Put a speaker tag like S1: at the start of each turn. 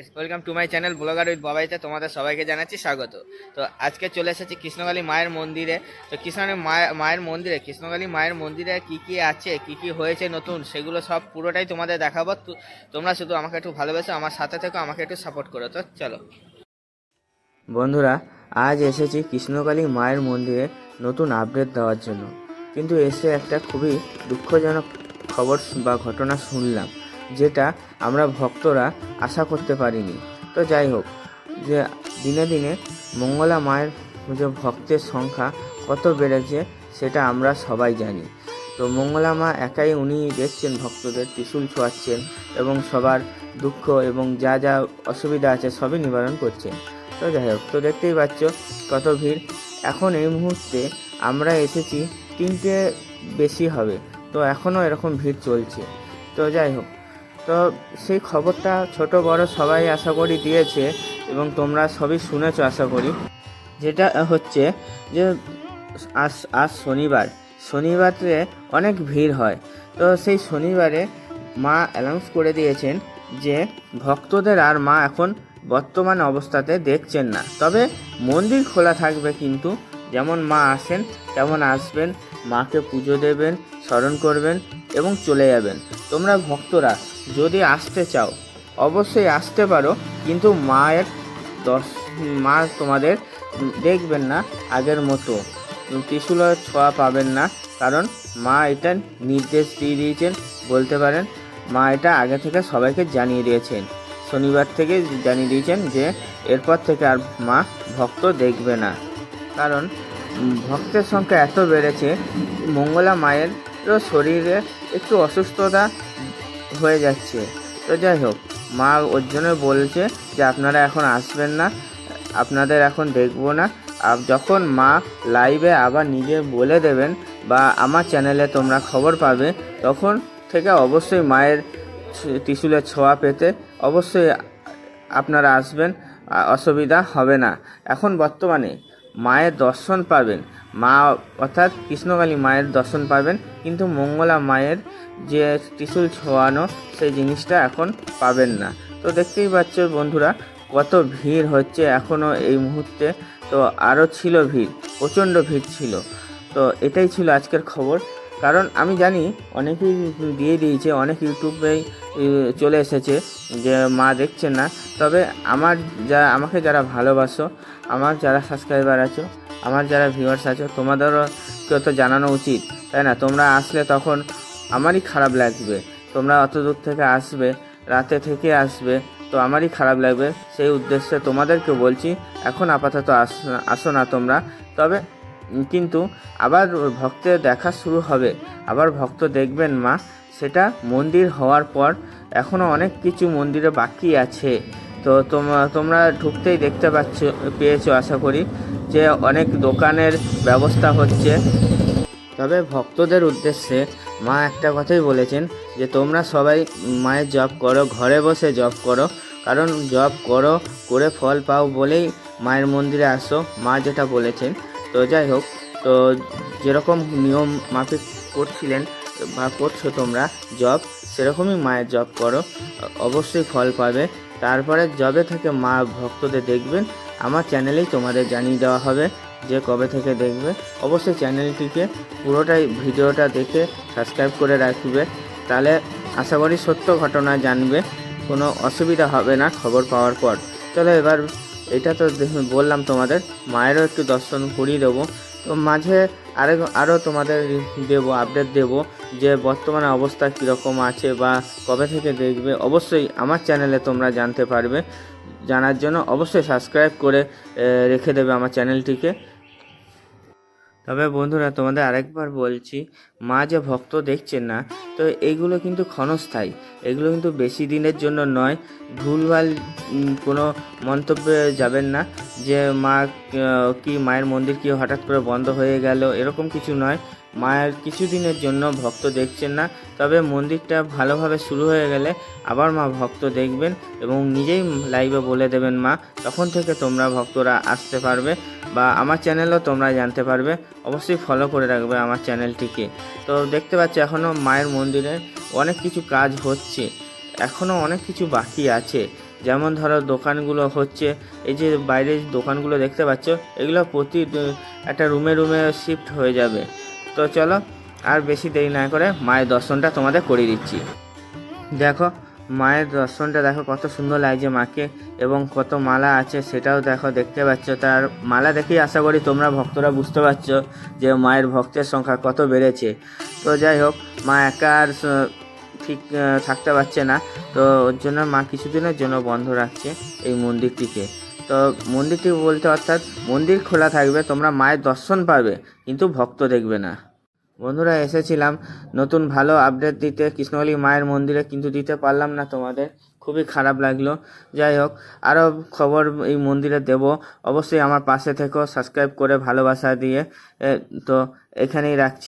S1: Guys, welcome to my channel blogger with বাবাইতে। তোমাদের সবাইকে জানাচ্ছি স্বাগত। তো আজকে চলে এসেছি কৃষ্ণকালী মায়ের মন্দিরে। তো কৃষ্ণকালী কৃষ্ণকালী মায়ের মন্দিরে কি কি আছে, কি কি হয়েছে নতুন, সেগুলো সব পুরোটাই তোমাদের দেখাবো। তোমরা শুধু আমাকে একটু ভালোবেসে আমার সাথে থেকো, আমাকে একটু সাপোর্ট করো। তো চলো বন্ধুরা, আজ এসেছি কৃষ্ণকালী মায়ের মন্দিরে নতুন আপডেট দেওয়ার জন্য। কিন্তু এসে একটা খুবই দুঃখজনক খবর বা ঘটনা শুনলাম, যেটা আমরা ভক্তরা আশা করতে পারিনি। তো যাই হোক, যে দিনে দিনে মঙ্গলা মায়ের যে ভক্তের সংখ্যা কত বেড়েছে সেটা আমরা সবাই জানি। তো মঙ্গলা মা একাই উনি দেখছেন, ভক্তদের ত্রিশূল ছোঁয়াচ্ছেন এবং সবার দুঃখ এবং যা যা অসুবিধা আছে সবই নিবারণ করছেন। তো যাই হোক, তো দেখতেই পাচ্ছ কত ভিড়। এখন এই মুহূর্তে আমরা এসেছি 3টে বেশি হবে, তো এখনও এরকম ভিড় চলছে। তো যাই হোক, তো সেই খবরটা ছোট বড় সবাই আশা করি দিয়েছে এবং তোমরা সবই শুনেছো আশা করি। যেটা হচ্ছে যে আজ আজ শনিবারে অনেক ভিড় হয়। তো সেই শনিবারে মা অ্যানাউন্স করে দিয়েছেন যে ভক্তদের আর মা এখন বর্তমান অবস্থাতে দেখছেন না, তবে মন্দির খোলা থাকবে। কিন্তু যেমন মা আসেন তেমন আসবেন, মাকে পুজো দেবেন, স্মরণ করবেন এবং চলে যাবেন। তোমরা ভক্তরা যদি আসতে চাও অবশ্যই আসতে পারো, কিন্তু মা তোমাদের দেখবেন না আগের মতো, ত্রিশূলের ছোঁয়া পাবেন না। কারণ মা এটা নির্দেশ দিয়ে দিয়েছেন, বলতে পারেন মা এটা আগে থেকে সবাইকে জানিয়ে দিয়েছেন, শনিবার থেকে জানিয়ে দিয়েছেন যে এরপর থেকে আর মা ভক্ত দেখবে না। কারণ ভক্তের সংখ্যা এত বেড়েছে, মঙ্গলা মায়েরও শরীরে একটু অসুস্থতা হয়ে যাচ্ছে। তো যাই হোক, মা ওর জন্য বলছে যে আপনারা এখন আসবেন না, আপনাদের এখন দেখবো না। আর যখন মা লাইভে আবার নিজে বলে দেবেন বা আমার চ্যানেলে তোমরা খবর পাবে, তখন থেকে অবশ্যই মায়ের ত্রিশূলের ছোঁয়া পেতে অবশ্যই আপনারা আসবেন, অসুবিধা হবে না। এখন বর্তমানে মায়ের দর্শন পাবেন, মা অর্থাৎ কৃষ্ণকালী মায়ের দর্শন পাবেন, কিন্তু মঙ্গলা মায়ের যে ত্রিশূল ছোঁয়ানো সেই জিনিসটা এখন পাবেন না। তো দেখতেই পাচ্ছ বন্ধুরা কত ভিড় হচ্ছে এখনও এই মুহূর্তে। তো আরও ছিল ভিড়, প্রচণ্ড ভিড় ছিল। তো এটাই ছিল আজকের খবর। কারণ আমি জানি অনেকেই দিয়ে দিয়েছে, অনেক ইউটিউবেই চলে এসেছে যে মা দেখছেন না। তবে আমাকে যারা ভালোবাসো, আমার যারা সাবস্ক্রাইবার আছো, আমার যারা ভিউয়ার্স আছো, তোমাদেরও কেউ তো জানানো উচিত, তাই না? তোমরা আসলে তখন আমারই খারাপ লাগবে। তোমরা অত দূর থেকে আসবে, রাতে থেকে আসবে, তো আমারই খারাপ লাগবে। সেই উদ্দেশ্যে তোমাদেরকে বলছি, এখন আপাতত আসো না তোমরা। তবে কিন্তু আবার ভক্তের দেখা শুরু হবে, আবার ভক্ত দেখবেন মা, সেটা মন্দির হওয়ার পর। এখনও অনেক কিছু মন্দিরে বাকি আছে। তো তোমরা ঢুকতেই দেখতে পেয়েছো আশা করি যে অনেক দোকানের ব্যবস্থা হচ্ছে। তবে ভক্তদের উদ্দেশ্যে মা একটা কথাই বলেছেন যে তোমরা সবাই মায়ের জপ করো, ঘরে বসে জপ করো। কারণ জপ করে ফল পাও বলেই মায়ের মন্দিরে আসো, মা যেটা বলেছেন। তো যাই হোক, তো যেরকম নিয়ম মাফিক করছিলেন বা করছো তোমরা জপ, সেরকমই মায়ের জপ করো, অবশ্যই ফল পাবে। তারপরে যবে থেকে মা ভক্তদের দেখবেন, আমার চ্যানেলেই তোমাদের জানিয়ে দেওয়া হবে যে কবে থেকে দেখবে। অবশ্যই চ্যানেলটিকে পুরোটাই ভিডিওটা দেখে সাবস্ক্রাইব করে রাখবে, তাহলে আশা করি সত্য ঘটনা জানবে, কোনো অসুবিধা হবে না খবর পাওয়ার পর। চলো এবার এটা তো বললাম তোমাদের, মায়েরও একটু দর্শন করিয়ে দেবো। তো মাঝে আরও তোমাদের আপডেট দেবো যে বর্তমানে অবস্থা কীরকম আছে বা কবে থেকে দেখবে। অবশ্যই আমার চ্যানেলে তোমরা জানতে পারবে। জানার জন্য অবশ্যই সাবস্ক্রাইব করে রেখে দেবে আমার চ্যানেলটিকে। তবে বন্ধুরা, তোমাদের আরেকবার বলছি, মা যে ভক্ত দেখছেন না, তো এইগুলো কিন্তু ক্ষণস্থায়ী, এগুলো কিন্তু বেশি দিনের জন্য নয়। ভুলভাল কোনো মন্তব্যে যাবেন না যে মায়ের মন্দির কি হঠাৎ করে বন্ধ হয়ে গেল, এরকম কিছু নয়। মায়ের কিছুদিনের জন্য ভক্ত দেখছেন না, তবে মন্দিরটা ভালোভাবে শুরু হয়ে গেলে আবার মা ভক্ত দেখবেন এবং নিজেই লাইভে বলে দেবেন মা, তখন থেকে তোমরা ভক্তরা আসতে পারবে বা আমার চ্যানেলও তোমরা জানতে পারবে। অবশ্যই ফলো করে রাখবে আমার চ্যানেলটিকে। তো দেখতে পাচ্ছি এখনও মায়ের মন্দিরে অনেক কিছু কাজ হচ্ছে, এখনও অনেক কিছু বাকি আছে। যেমন ধরো দোকানগুলো হচ্ছে, এই যে বাইরে যে দোকানগুলো দেখতে পাচ্ছ, এগুলো প্রতি একটা রুমে রুমে শিফট হয়ে যাবে। তো চলো আর বেশি দেরি না করে মায়ের দর্শনটা তোমাদের করিয়ে দিচ্ছি। দেখো মায়ের দর্শনটা দেখো কত সুন্দর লাগছে মাকে, এবং কত মালা আছে সেটাও দেখো দেখতে পাচ্ছ। তার মালা দেখেই আশা করি তোমরা ভক্তরা বুঝতে পারছো যে মায়ের ভক্তের সংখ্যা কত বেড়েছে। তো যাই হোক, মা একা আর ঠিক থাকতে পারছে না, তো ওর জন্য মা কিছুদিনের জন্য বন্ধ রাখছে এই মন্দিরটিকে। তো মন্দিরটি বলতে অর্থাৎ মন্দির খোলা থাকবে, তোমরা মায়ের দর্শন পাবে কিন্তু ভক্ত দেখবে না। বন্ধুরা, এসেছিলাম নতুন ভালো আপডেট দিতে কৃষ্ণকালী মায়ের মন্দিরে, কিন্তু দিতে পারলাম না তোমাদের, খুবই খারাপ লাগলো। যাই হোক, আরও খবর এই মন্দিরে দেব, অবশ্যই আমার পাশে থেকো সাবস্ক্রাইব করে ভালোবাসা দিয়ে। তো এখানেই রাখছি।